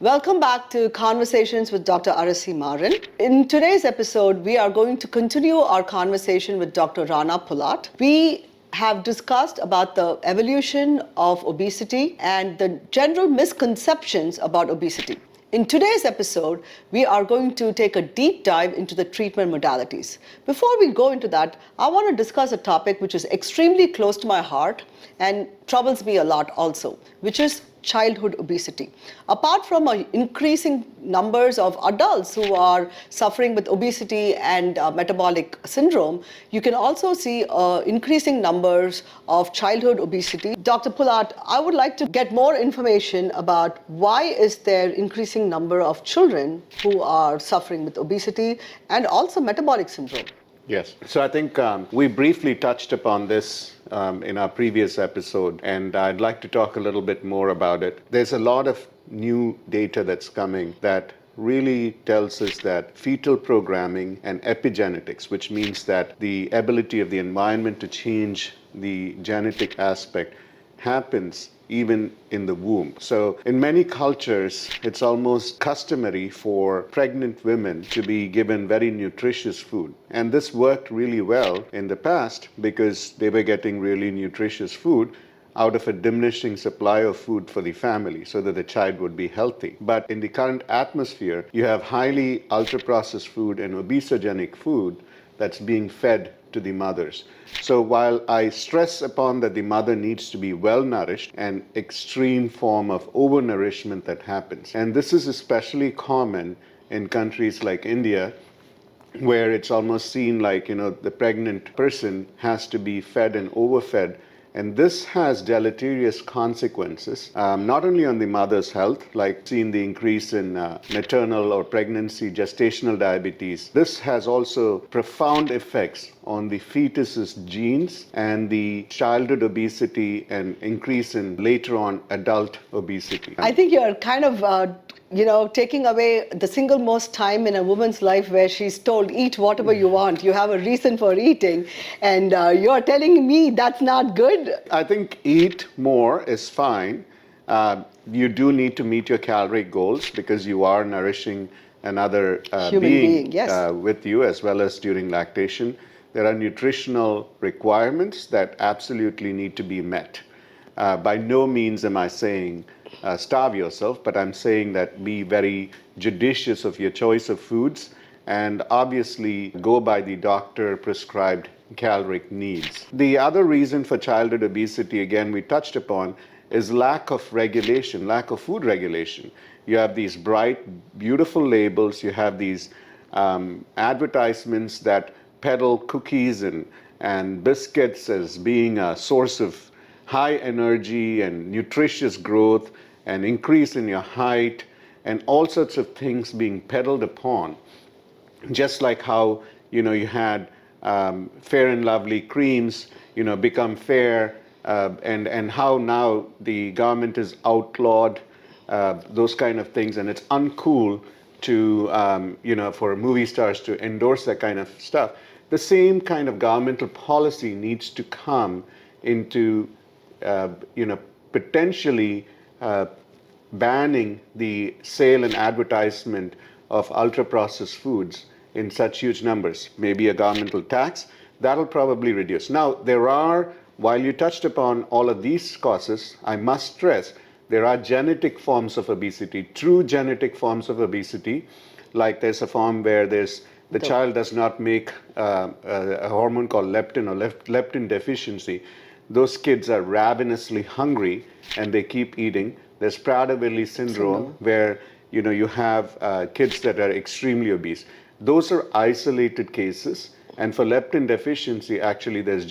Welcome back to Conversations with Dr. Arasi Maran. In today's episode, we are going to continue our conversation with Dr. Rana Pullatt. We have discussed about the evolution of obesity and the general misconceptions about obesity. In today's episode, we are going to take a deep dive into the treatment modalities. Before we go into that, I want to discuss a topic which is extremely close to my heart and troubles me a lot also, which is childhood obesity. Apart from increasing numbers of adults who are suffering with obesity and metabolic syndrome, you can also see increasing numbers of childhood obesity. Dr. Pullatt, I would like to get more information about why is there increasing number of children who are suffering with obesity and also metabolic syndrome. Yes. So I think we briefly touched upon this in our previous episode, and I'd like to talk a little bit more about it. There's a lot of new data that's coming that really tells us that fetal programming and epigenetics, which means that the ability of the environment to change the genetic aspect, happens even in the womb. So in many cultures, it's almost customary for pregnant women to be given very nutritious food. And this worked really well in the past because they were getting really nutritious food out of a diminishing supply of food for the family so that the child would be healthy. But in the current atmosphere, you have highly ultra-processed food and obesogenic food that's being fed to the mothers. So while I stress upon that the mother needs to be well nourished, an extreme form of overnourishment that happens. And this is especially common in countries like India, where it's almost seen like, the pregnant person has to be fed and overfed. And this has deleterious consequences, not only on the mother's health, like seeing the increase in maternal or pregnancy gestational diabetes. This has also profound effects on the fetus's genes and the childhood obesity and increase in later on adult obesity. I think you're kind of taking away the single most time in a woman's life where she's told, eat whatever you want. You have a reason for eating. And you're telling me that's not good? I think eat more is fine. You do need to meet your calorie goals because you are nourishing another being yes. With you as well as during lactation. There are nutritional requirements that absolutely need to be met. By no means am I saying starve yourself, but I'm saying that be very judicious of your choice of foods and obviously go by the doctor prescribed caloric needs. The other reason for childhood obesity, again, we touched upon, is lack of regulation, lack of food regulation. You have these bright, beautiful labels, you have these advertisements that peddle cookies and biscuits as being a source of high energy and nutritious growth and increase in your height and all sorts of things being peddled upon. Just like how, you had Fair and Lovely creams, become fair and how now the government has outlawed those kind of things and it's uncool to, for movie stars to endorse that kind of stuff. The same kind of governmental policy needs to come into potentially banning the sale and advertisement of ultra-processed foods in such huge numbers. Maybe a governmental tax, that'll probably reduce. Now, while you touched upon all of these causes, I must stress, there are genetic forms of obesity, true genetic forms of obesity, like there's a form where the child does not make a hormone called leptin or leptin deficiency. Those kids are ravenously hungry and they keep eating. There's Prader-Willi syndrome where you have kids that are extremely obese. Those are isolated cases. And for leptin deficiency, actually there's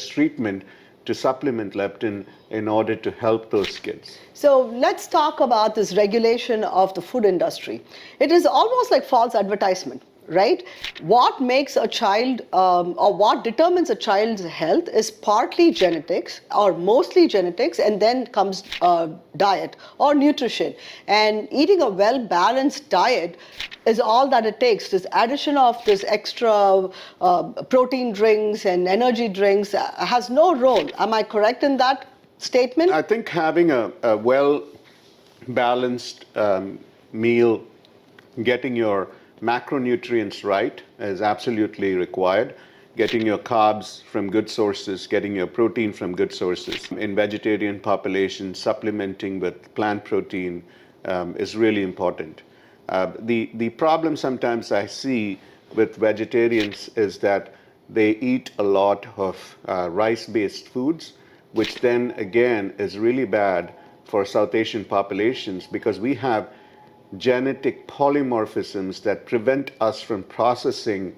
treatment to supplement leptin in order to help those kids. So let's talk about this regulation of the food industry. It is almost like false advertisement. Right? What makes a child or what determines a child's health is partly genetics or mostly genetics, and then comes diet or nutrition. And eating a well-balanced diet is all that it takes. This addition of this extra protein drinks and energy drinks has no role. Am I correct in that statement? I think having a balanced meal, getting your macronutrients right is absolutely required. Getting your carbs from good sources, getting your protein from good sources. In vegetarian populations, supplementing with plant protein is really important. The problem sometimes I see with vegetarians is that they eat a lot of rice-based foods, which then again is really bad for South Asian populations because we have genetic polymorphisms that prevent us from processing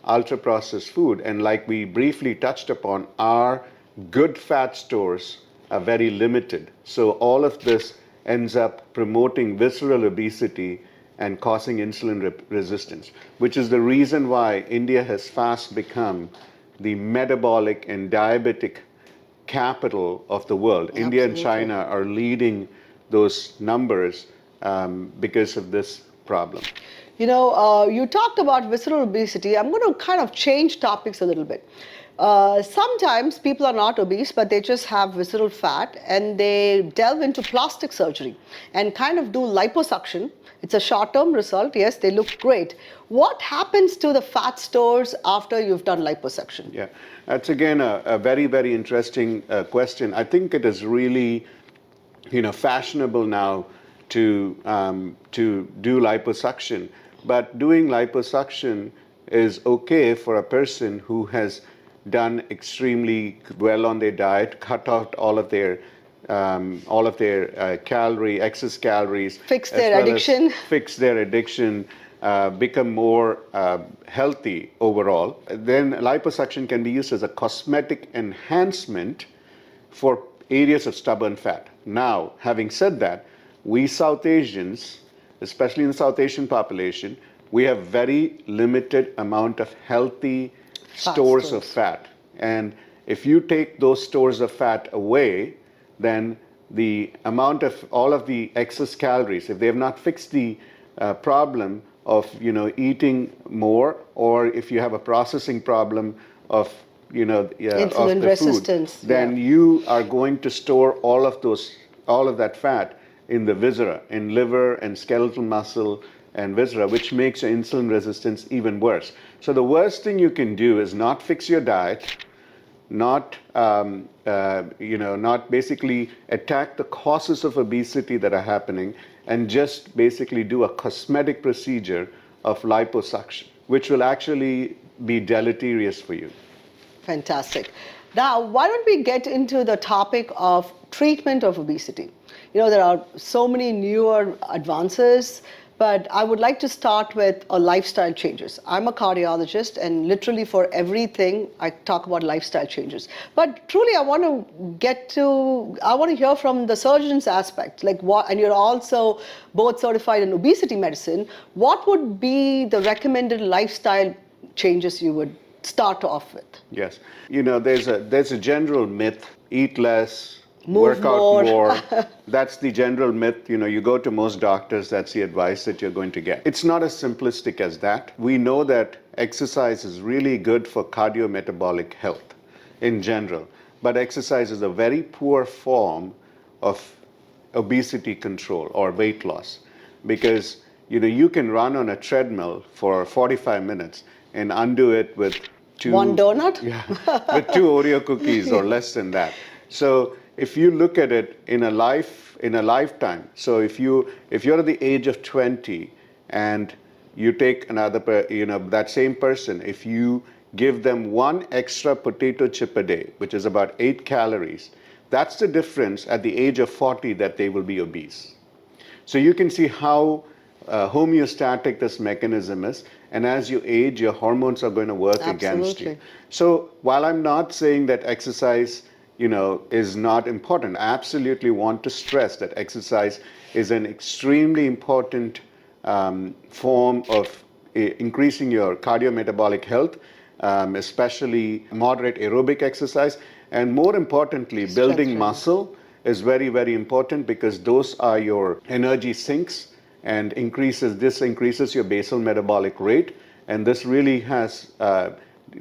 ultra-processed food. And like we briefly touched upon, our good fat stores are very limited. So all of this ends up promoting visceral obesity and causing insulin resistance, which is the reason why India has fast become the metabolic and diabetic capital of the world. Absolutely. India and China are leading those numbers because of this problem. You know, you talked about visceral obesity. I'm going to kind of change topics a little bit. Sometimes people are not obese, but they just have visceral fat and they delve into plastic surgery and kind of do liposuction. It's a short-term result. Yes, they look great. What happens to the fat stores after you've done liposuction? Yeah, that's again a very, very interesting question. I think it is really, fashionable now to do liposuction. But doing liposuction is okay for a person who has done extremely well on their diet, cut out all of their excess calories, fix their addiction, become more healthy overall. Then liposuction can be used as a cosmetic enhancement for areas of stubborn fat. Now, having said that, we South Asians, especially in the South Asian population, we have very limited amount of healthy stores of fat. And if you take those stores of fat away, then the amount of all of the excess calories, if they have not fixed the problem of eating more, or if you have a processing problem of insulin resistance, then you are going to store all of that fat in the viscera, in liver and skeletal muscle and viscera, which makes your insulin resistance even worse. So the worst thing you can do is not fix your diet, not basically attack the causes of obesity that are happening, and just basically do a cosmetic procedure of liposuction, which will actually be deleterious for you. Fantastic. Now, why don't we get into the topic of treatment of obesity? There are so many newer advances, but I would like to start with lifestyle changes. I'm a cardiologist, and literally for everything, I talk about lifestyle changes. But truly, I want to hear from the surgeon's aspect, and you're also both certified in obesity medicine. What would be the recommended lifestyle changes you would start off with? Yes. There's a general myth: eat less, Move work out more. That's the general myth. You go to most doctors, that's the advice that you're going to get. It's not as simplistic as that. We know that exercise is really good for cardiometabolic health in general, but exercise is a very poor form of obesity control or weight loss, because you can run on a treadmill for 45 minutes and undo it with one donut? With 2 Oreo cookies or less than that. So if you look at it in a lifetime, so if you're at the age of 20 and you take that same person, if you give them 1 extra potato chip a day, which is about 8 calories, that's the difference at the age of 40 that they will be obese. So you can see how homeostatic this mechanism is, and as you age, your hormones are going to work against you. So while I'm not saying that exercise is not important, I absolutely want to stress that exercise is an extremely important form of increasing your cardiometabolic health, especially moderate aerobic exercise, and more importantly, building muscle is very, very important, because those are your energy sinks, and this increases your basal metabolic rate, and this really has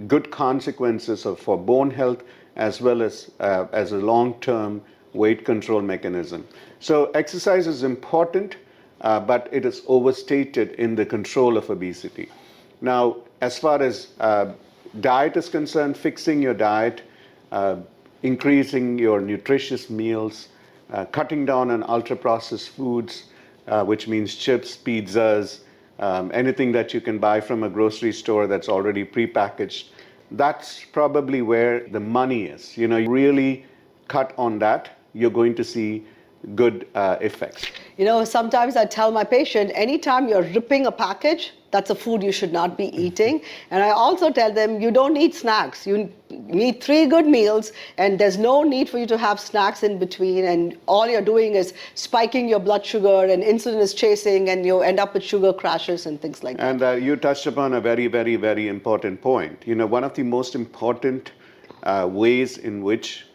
good consequences for bone health, as well as a long-term weight control mechanism. So exercise is important, but it is overstated in the control of obesity. Now, as far as diet is concerned, fixing your diet, increasing your nutritious meals, cutting down on ultra-processed foods, which means chips, pizzas, anything that you can buy from a grocery store that's already prepackaged. That's probably where the money is. You really cut on that, you're going to see good effects. Sometimes I tell my patient, anytime you're ripping a package, that's a food you should not be eating. And I also tell them, you don't need snacks. You need 3 good meals, and there's no need for you to have snacks in between. And all you're doing is spiking your blood sugar, and insulin is chasing, and you end up with sugar crashes and things like that. And you touched upon a very, very, very important point. One of the most important ways in which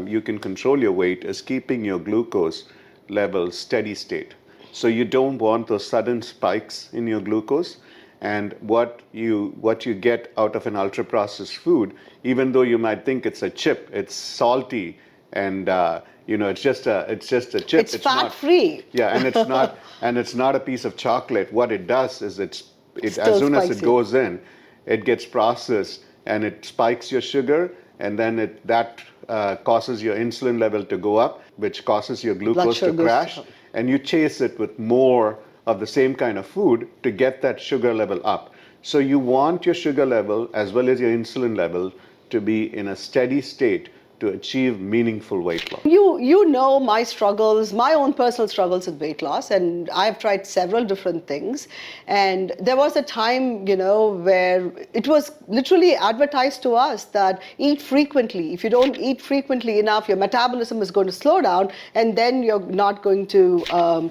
you can control your weight is keeping your glucose level steady state. So you don't want those sudden spikes in your glucose. And what you get out of an ultra-processed food, even though you might think it's a chip, it's salty, and it's just a chip. It's fat-free. Yeah, and it's not a piece of chocolate. What it does is as soon as it spicy. goes in, it gets processed and it spikes your sugar, and then that causes your insulin level to go up, which causes your glucose to crash, and you chase it with more of the same kind of food to get that sugar level up. So you want your sugar level as well as your insulin level to be in a steady state to achieve meaningful weight loss. You know my struggles, my own personal struggles with weight loss, and I've tried several different things. And there was a time, where it was literally advertised to us that eat frequently. If you don't eat frequently enough, your metabolism is going to slow down, and then you're not going to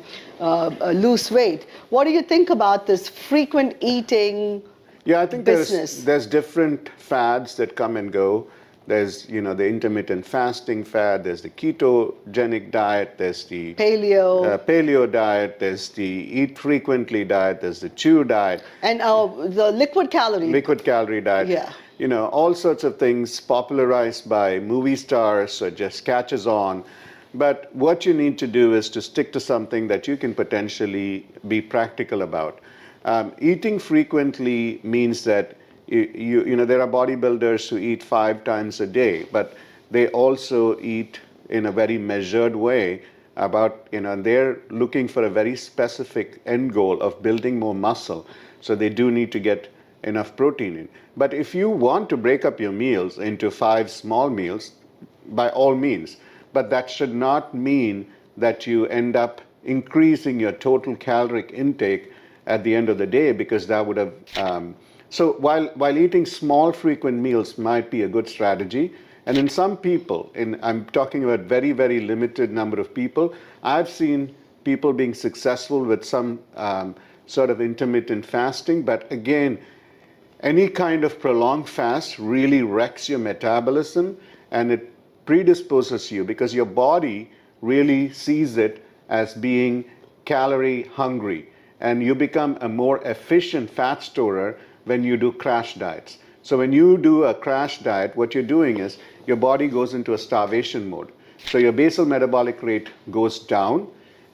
lose weight. What do you think about this frequent eating? Yeah, I think business? there's different fads that come and go. There's, the intermittent fasting fad, there's the ketogenic diet, there's the paleo diet, there's the eat frequently diet, there's the chew diet. And the liquid calorie diet. Yeah. All sorts of things popularized by movie stars, so it just catches on. But what you need to do is to stick to something that you can potentially be practical about. Eating frequently means that there are bodybuilders who eat 5 times a day, but they also eat in a very measured way and they're looking for a very specific end goal of building more muscle. So they do need to get enough protein in. But if you want to break up your meals into 5 small meals, by all means, but that should not mean that you end up increasing your total caloric intake at the end of the day, because that would have so while eating small frequent meals might be a good strategy, and in some people, I'm talking about very, very limited number of people, I've seen people being successful with some sort of intermittent fasting. But again, any kind of prolonged fast really wrecks your metabolism, and it predisposes you because your body really sees it as being calorie hungry, and you become a more efficient fat storer when you do crash diets. So when you do a crash diet, what you're doing is your body goes into a starvation mode. So your basal metabolic rate goes down.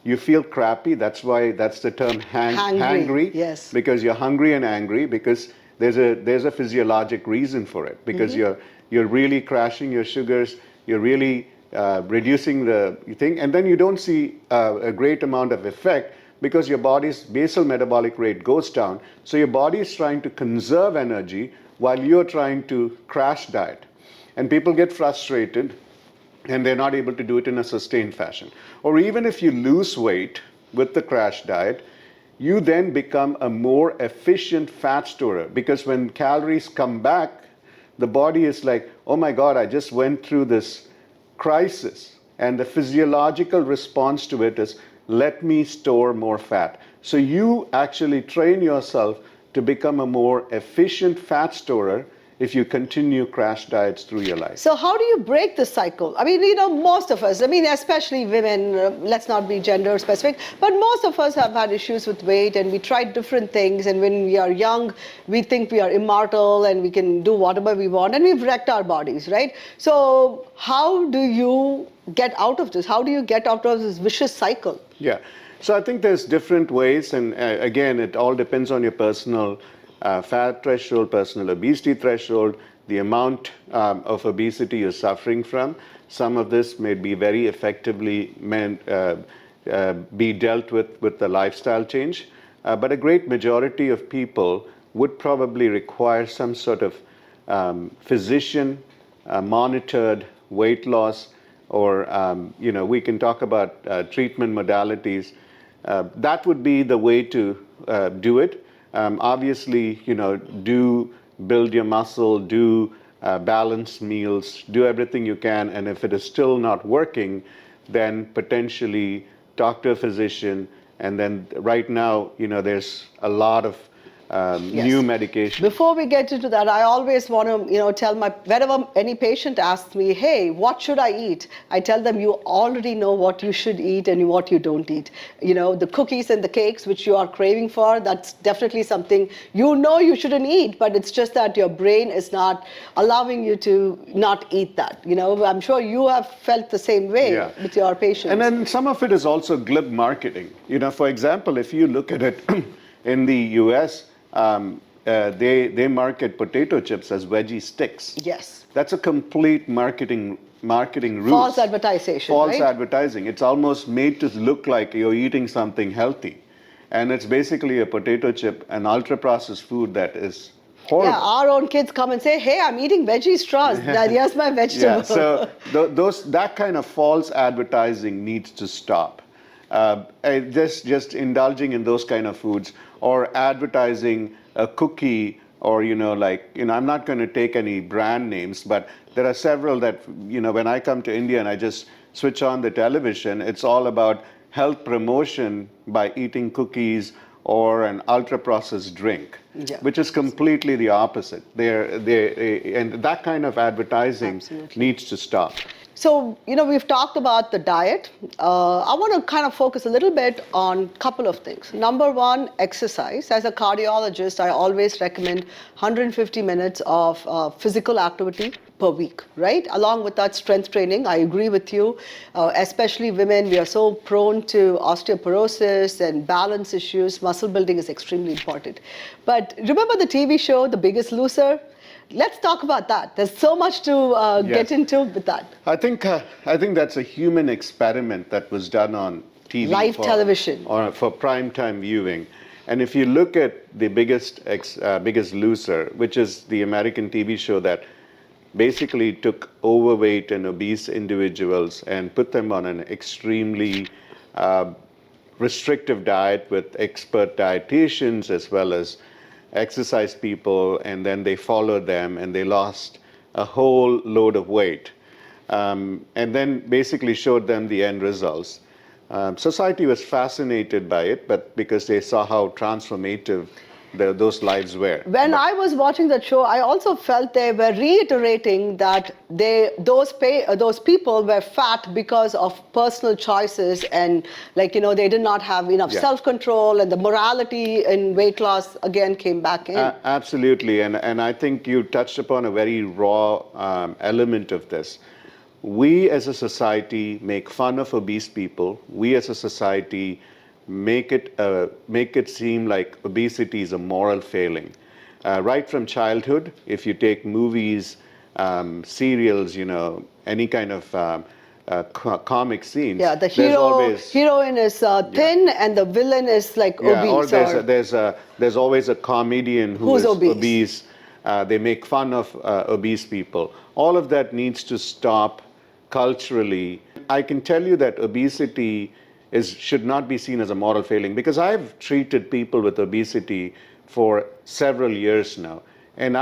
You feel crappy. That's why that's the term hangry. Yes. Because you're hungry and angry, because there's a physiologic reason for it. Because you're really crashing your sugars. You're really reducing the thing, and then you don't see a great amount of effect, because your body's basal metabolic rate goes down. So your body is trying to conserve energy while you're trying to crash diet. And people get frustrated and they're not able to do it in a sustained fashion. Or even if you lose weight with the crash diet, you then become a more efficient fat storer, because when calories come back, the body is like, oh my God, I just went through this crisis. And the physiological response to it is, let me store more fat. So you actually train yourself to become a more efficient fat storer, if you continue crash diets through your life. So how do you break the cycle? I mean, most of us, I mean, especially women, let's not be gender specific, but most of us have had issues with weight, and we tried different things, and when we are young, we think we are immortal and we can do whatever we want, and we've wrecked our bodies, right? So how do you get out of this? How do you get out of this vicious cycle? Yeah. So I think there's different ways, and again, it all depends on your personal fat threshold, personal obesity threshold, the amount of obesity you're suffering from. Some of this may be very effectively be dealt with the lifestyle change, but a great majority of people would probably require some sort of physician monitored weight loss, or we can talk about treatment modalities. That would be the way to do it. Obviously, do build your muscle, do balanced meals, do everything you can, and if it is still not working, then potentially talk to a physician. And then right now, there's a lot of new medication. Before we get into that, I always want to, tell whenever any patient asks me, hey, what should I eat? I tell them, you already know what you should eat and what you don't eat. The cookies and the cakes which you are craving for, that's definitely something you shouldn't eat, but it's just that your brain is not allowing you to not eat that. I'm sure you have felt the same way with your patients. And then some of it is also glib marketing. For example, if you look at it in the US, they market potato chips as veggie sticks. Yes. That's a complete marketing ruse. False advertising. False right? advertising. It's almost made to look like you're eating something healthy. And it's basically a potato chip, an ultra-processed food that is horrible. Yeah, our own kids come and say, hey, I'm eating veggie straws. Here's my vegetable. Yeah, so that kind of false advertising needs to stop. Just indulging in those kind of foods, or advertising a cookie, or I'm not going to take any brand names, but there are several that when I come to India and I just switch on the television, it's all about health promotion by eating cookies or an ultra processed drink, which is completely the opposite. And that kind of advertising needs to stop. So, we've talked about the diet. I want to kind of focus a little bit on a couple of things. Number one, exercise. As a cardiologist, I always recommend 150 minutes of physical activity per week, right? Along with that, strength training. I agree with you. Especially women, we are so prone to osteoporosis and balance issues. Muscle building is extremely important. But remember the TV show, The Biggest Loser? Let's talk about that. There's so much to get into with that. I think that's a human experiment that was done on TV. Live television. Or for primetime viewing. And if you look at The Biggest Loser, which is the American TV show that basically took overweight and obese individuals and put them on an extremely restrictive diet with expert dietitians as well as exercise people, and then they followed them and they lost a whole load of weight, and then basically showed them the end results. Society was fascinated by it, but because they saw how transformative those lives were. When I was watching that show, I also felt they were reiterating that those people were fat because of personal choices, and they did not have enough self-control, and the morality in weight loss again came back in. Absolutely, and I think you touched upon a very raw element of this. We as a society make fun of obese people. We as a society make it seem like obesity is a moral failing. Right from childhood, if you take movies, serials, any kind of comic scenes. Yeah, the heroine is thin and the villain is obese. Or there's always a comedian who's obese. They make fun of obese people. All of that needs to stop culturally. I can tell you that obesity should not be seen as a moral failing, because I've treated people with obesity for several years now. And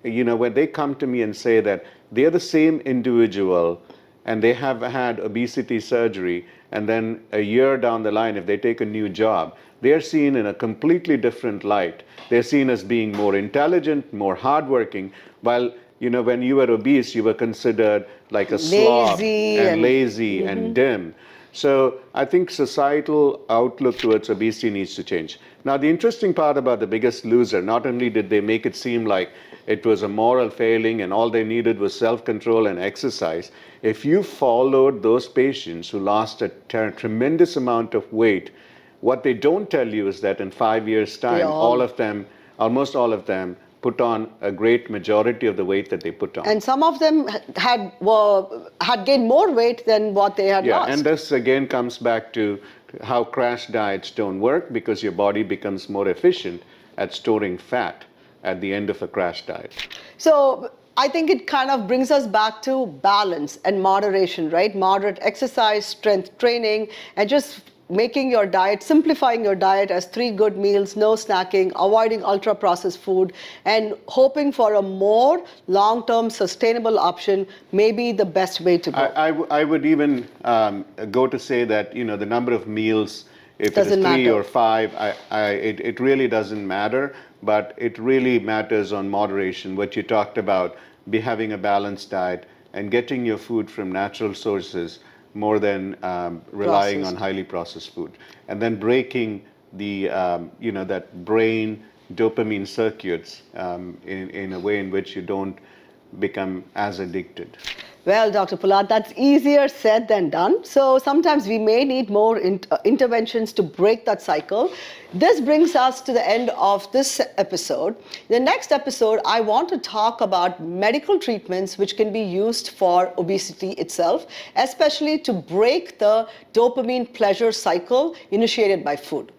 when they come to me and say that they're the same individual and they have had obesity surgery, and then a year down the line, if they take a new job, they're seen in a completely different light. They're seen as being more intelligent, more hardworking, while when you were obese, you were considered like a slob Lazy and lazy and dim. So I think societal outlook towards obesity needs to change. Now, the interesting part about The Biggest Loser, not only did they make it seem like it was a moral failing and all they needed was self-control and exercise, if you followed those patients who lost a tremendous amount of weight, what they don't tell you is that in 5 years' time, almost all of them, put on a great majority of the weight that they put on. And some of them had gained more weight than what they had lost. And this again comes back to how crash diets don't work, because your body becomes more efficient at storing fat at the end of a crash diet. So I think it kind of brings us back to balance and moderation, right? Moderate exercise, strength training, and just making your diet, simplifying your diet as 3 good meals, no snacking, avoiding ultra-processed food, and hoping for a more long-term sustainable option may be the best way to go. I would even go to say that, the number of meals, if it is 3 or 5, it really doesn't matter, but it really matters on moderation. What you talked about, having a balanced diet and getting your food from natural sources, more than relying on highly processed food, and then breaking the that brain dopamine circuits in a way in which you don't become as addicted. Well, Dr. Pullatt, that's easier said than done. So sometimes we may need more interventions to break that cycle. This brings us to the end of this episode. In the next episode, I want to talk about medical treatments which can be used for obesity itself, especially to break the dopamine pleasure cycle initiated by food.